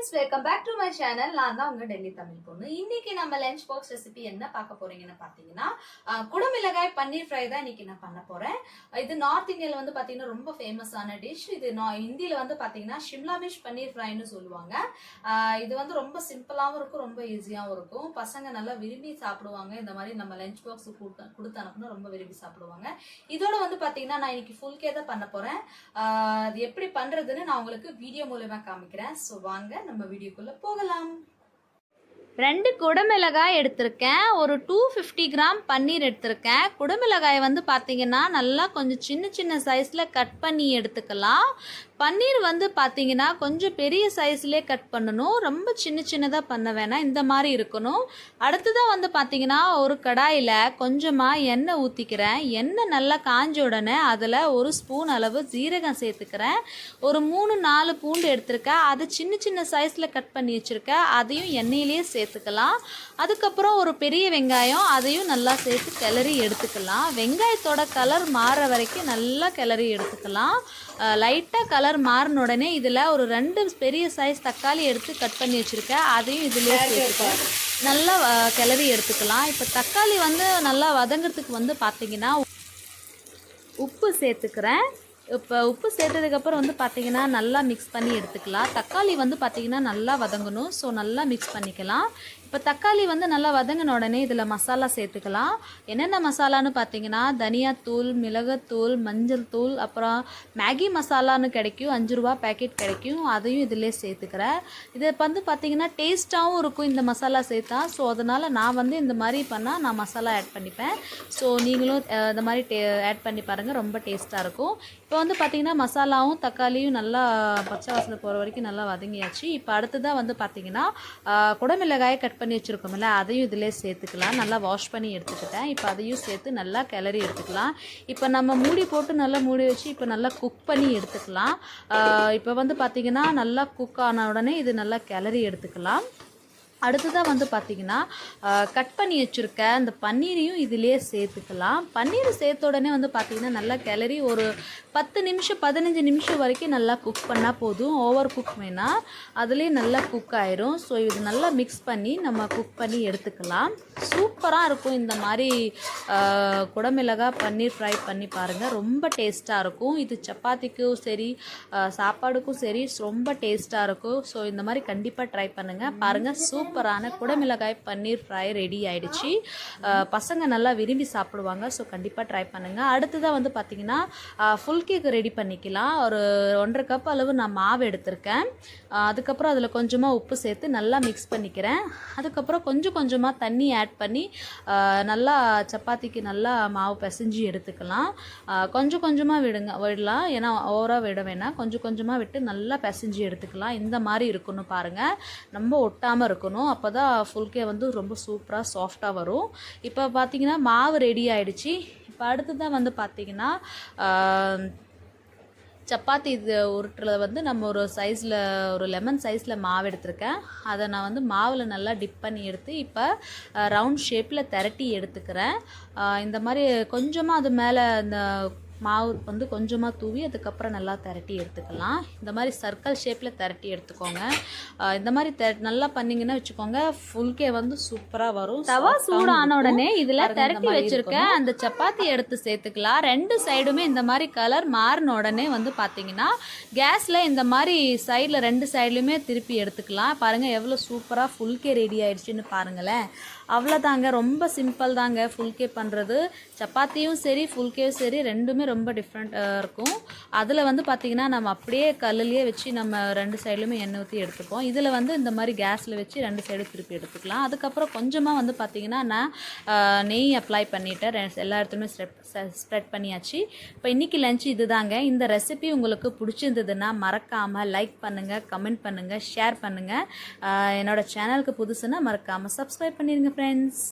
Friends, welcome back to my channel. நான் தான் உங்க டெல்லி தமிழ் பொண்ணு. இன்னைக்கு நம்ம லஞ்ச் பாக்ஸ் ரெசிபி என்ன பார்க்க போறீங்கன்னு பாத்தீங்கன்னா, குடமிளகாய் பன்னீர் ஃப்ரை தான் இன்னைக்கு நான் பண்ண போறேன். இது நார்த் இந்தியால வந்து பாத்தீங்கன்னா ரொம்ப ஃபேமஸான டிஷ். இது ஹிந்தியில வந்து பாத்தீங்கன்னா ஷிம்லா மிர்ச் பன்னீர் ஃப்ரைன்னு சொல்லுவாங்க. இது வந்து ரொம்ப சிம்பிளாவும் இருக்கும், ரொம்ப ஈஸியாவும் இருக்கும். பசங்க நல்லா விரும்பி சாப்பிடுவாங்க. இந்த மாதிரி நம்ம லஞ்ச் பாக்ஸ் கொடுத்து அனுப்புனா ரொம்ப விரும்பி சாப்பிடுவாங்க. இதோட வந்து பாத்தீங்கன்னா நான் இன்னைக்கு ஃபுல் கே தான் பண்ண போறேன். அது எப்படி பண்றதுன்னு நான் உங்களுக்கு வீடியோ மூலமா காமிக்கிறேன். ஸோ வாங்க நம்ம வீடியோக்குள்ள போகலாம். 2 குடமிளகாய் எடுத்திருக்கேன். ஒரு 250 கிராம் பன்னீர் எடுத்திருக்கேன். குடமிளகாயை வந்து பார்த்தீங்கன்னா நல்லா கொஞ்சம் சின்ன சின்ன சைஸில் கட் பண்ணி எடுத்துக்கலாம். பன்னீர் வந்து பார்த்தீங்கன்னா கொஞ்சம் பெரிய சைஸ்லேயே கட் பண்ணணும், ரொம்ப சின்ன சின்னதாக பண்ண வேணாம், இந்த மாதிரி இருக்கணும். அடுத்ததாக வந்து பார்த்தீங்கன்னா ஒரு கடாயில் கொஞ்சமாக எண்ணெய் ஊற்றிக்கிறேன். எண்ணெய் நல்லா காஞ்ச உடனே அதில் ஒரு ஸ்பூன் அளவு ஜீரகம் சேர்த்துக்கிறேன். ஒரு 3-4 பூண்டு எடுத்திருக்கேன், அதை சின்ன சின்ன சைஸில் கட் பண்ணி வச்சுருக்கேன், அதையும் எண்ணெயிலேயே சேர்த்துக்கலாம். அதுக்கப்புறம் ஒரு பெரிய வெங்காயம், அதையும் நல்லா சேர்த்து கிளறி எடுத்துக்கலாம். வெங்காயத்தோட கலர் மாற வரைக்கும் நல்லா கிளறி எடுத்துக்கலாம். லைட்டாக கலர் மாறின உடனே இதில் ஒரு 2 பெரிய சைஸ் தக்காளி எடுத்து கட் பண்ணி வச்சுருக்கேன், அதையும் இதிலே சேர்த்துக்கலாம். நல்லா கிளறி எடுத்துக்கலாம். இப்போ தக்காளி வந்து நல்லா வதங்கிறதுக்கு வந்து பார்த்திங்கன்னா உப்பு சேர்த்துக்கிறேன். இப்போ உப்பு சேர்த்ததுக்கப்புறம் வந்து பார்த்திங்கன்னா நல்லா மிக்ஸ் பண்ணி எடுத்துக்கலாம். தக்காளி வந்து பார்த்திங்கன்னா நல்லா வதங்கணும், ஸோ நல்லா மிக்ஸ் பண்ணிக்கலாம். இப்போ தக்காளி வந்து நல்லா வதங்கின உடனே இதில் மசாலா சேர்த்துக்கலாம். என்னென்ன மசாலான்னு பார்த்தீங்கன்னா தனியாத்தூள், மிளகுத்தூள், மஞ்சள் தூள், அப்புறம் மேகி மசாலான்னு கிடைக்கும், 5 ரூபா பேக்கெட் கிடைக்கும், அதையும் இதிலே சேர்த்துக்கிறேன். இதை வந்து பார்த்திங்கன்னா டேஸ்ட்டாகவும் இருக்கும் இந்த மசாலா சேர்த்தா. ஸோ அதனால் நான் வந்து இந்த மாதிரி பண்ணால் நான் மசாலா ஆட் பண்ணிப்பேன். ஸோ நீங்களும் இந்த மாதிரி ஆட் பண்ணி பாருங்கள், ரொம்ப டேஸ்ட்டாக இருக்கும். இப்போ வந்து பார்த்திங்கன்னா மசாலாவும் தக்காளியும் நல்லா பச்சை வாசனை போகிற வரைக்கும் நல்லா வதங்கியாச்சு. இப்போ அடுத்ததாக வந்து பார்த்திங்கன்னா குடமிளகாயை கட் பண்ணி வச்சுருக்கோம்ல, அதையும் இதிலே சேர்த்துக்கலாம். நல்லா வாஷ் பண்ணி எடுத்துக்கிட்டேன். இப்போ அதையும் சேர்த்து நல்லா கிளறி எடுத்துக்கலாம். இப்போ நம்ம மூடி போட்டு நல்லா மூடி வச்சு இப்போ நல்லா குக் பண்ணி எடுத்துக்கலாம். இப்போ வந்து பார்த்திங்கன்னா நல்லா குக் ஆன உடனே இது நல்லா கிளறி எடுத்துக்கலாம். அடுத்ததாக வந்து பார்த்திங்கன்னா கட் பண்ணி வச்சுருக்க அந்த பன்னீரையும் இதிலே சேர்த்துக்கலாம். பன்னீர் சேர்த்த உடனே வந்து பார்த்திங்கன்னா நல்லா கிளறி ஒரு 10 நிமிஷம் 15 நிமிஷம் வரைக்கும் நல்லா குக் பண்ணால் போதும். ஓவர் குக் வேணால், அதுலேயே நல்லா குக் ஆயிரும். ஸோ இது நல்லா மிக்ஸ் பண்ணி நம்ம குக் பண்ணி எடுத்துக்கலாம். சூப்பராக இருக்கும். இந்த மாதிரி குடமிளகாய் பன்னீர் ஃப்ரை பண்ணி பாருங்கள், ரொம்ப டேஸ்ட்டாக இருக்கும். இது சப்பாத்திக்கும் சரி சாப்பாடுக்கும் சரி ரொம்ப டேஸ்ட்டாக இருக்கும். ஸோ இந்த மாதிரி கண்டிப்பாக ட்ரை பண்ணுங்கள். பாருங்கள், சூப்பரான குடமிளகாய் பன்னீர் ஃப்ரை ரெடி ஆகிடுச்சு. பசங்க நல்லா விரும்பி சாப்பிடுவாங்க. ஸோ கண்டிப்பாக ட்ரை பண்ணுங்கள். அடுத்ததாக வந்து பார்த்திங்கன்னா ஃபுல் கேக் ரெடி பண்ணிக்கலாம். ஒரு 1.5 கப் அளவு நான் மாவு எடுத்திருக்கேன். அதுக்கப்புறம் அதில் கொஞ்சமாக உப்பு சேர்த்து நல்லா மிக்ஸ் பண்ணிக்கிறேன். அதுக்கப்புறம் கொஞ்சம் கொஞ்சமாக தண்ணி ஆட் பண்ணி நல்லா சப்பாத்திக்கு நல்லா மாவு பிசைஞ்சு எடுத்துக்கலாம். கொஞ்சம் கொஞ்சமாக விடலாம், ஏன்னா ஓவராக விட வேணாம். கொஞ்சம் கொஞ்சமாக விட்டு நல்லா பிசைஞ்சு எடுத்துக்கலாம். இந்த மாதிரி இருக்கணும் பாருங்கள், ரொம்ப ஒட்டாமல் இருக்கணும். அப்போ தான் ஃபுல் கே வந்து ரொம்ப சூப்பராக சாஃப்டாக வரும். இப்போ பார்த்திங்கன்னா மாவு ரெடி ஆகிடுச்சு. இப்போ அடுத்ததான் வந்து பார்த்திங்கன்னா சப்பாத்தி இது உருட்டுறத வந்து நம்ம ஒரு சைஸில் ஒரு லெமன் சைஸில் மாவு எடுத்திருக்கேன். அதை நான் வந்து மாவில் நல்லா டிப் பண்ணி எடுத்து இப்போ ரவுண்ட் ஷேப்பில் திரட்டி எடுத்துக்கிறேன். இந்த மாதிரி கொஞ்சமாக அது மேலே இந்த மாவு வந்து கொஞ்சமாக தூவி அதுக்கப்புறம் நல்லா திரட்டி எடுத்துக்கலாம். இந்த மாதிரி சர்க்கிள் ஷேப்பில் திரட்டி எடுத்துக்கோங்க. இந்த மாதிரி நல்லா பண்ணிங்கன்னா வச்சுக்கோங்க, ஃபுல் கே வந்து சூப்பராக வரும். தவா சூடான உடனே இதில் திரட்டி வச்சுருக்கேன் அந்த சப்பாத்தி எடுத்து சேர்த்துக்கலாம். 2 சைடுமே இந்த மாதிரி கலர் மாறின உடனே வந்து பார்த்திங்கன்னா கேஸில் இந்த மாதிரி சைடில் 2 சைட்லையுமே திருப்பி எடுத்துக்கலாம். பாருங்கள் எவ்வளோ சூப்பராக ஃபுல் கே ரெடி ஆகிடுச்சின்னு பாருங்களேன். அவ்வளோதாங்க, ரொம்ப சிம்பிள் தாங்க ஃபுல் கே பண்ணுறது. சப்பாத்தியும் சரி ஃபுல் கேவும் சரி ரெண்டுமே ரொம்ப டிஃப்ரெண்ட்டாக இருக்கும். அதில் வந்து பார்த்திங்கன்னா நம்ம அப்படியே கல்லுலேயே வச்சு நம்ம 2 சைட்லையுமே எண்ணெய் ஊற்றி எடுத்துப்போம். இதில் வந்து இந்த மாதிரி கேஸில் வச்சு 2 சைடும் திருப்பி எடுத்துக்கலாம். அதுக்கப்புறம் கொஞ்சமாக வந்து பார்த்திங்கன்னா நான் நெய் அப்ளை பண்ணிவிட்டேன். எல்லா இடத்துலையுமே ஸ்ப்ரெட் பண்ணியாச்சு. இப்போ இன்றைக்கி லஞ்ச் இது தாங்க. இந்த ரெசிபி உங்களுக்கு பிடிச்சிருந்ததுன்னா மறக்காமல் லைக் பண்ணுங்கள், கமெண்ட் பண்ணுங்கள், ஷேர் பண்ணுங்கள். என்னோடய சேனலுக்கு புதுசுன்னா மறக்காமல் சப்ஸ்கிரைப் பண்ணிடுங்க ஃப்ரெண்ட்ஸ்.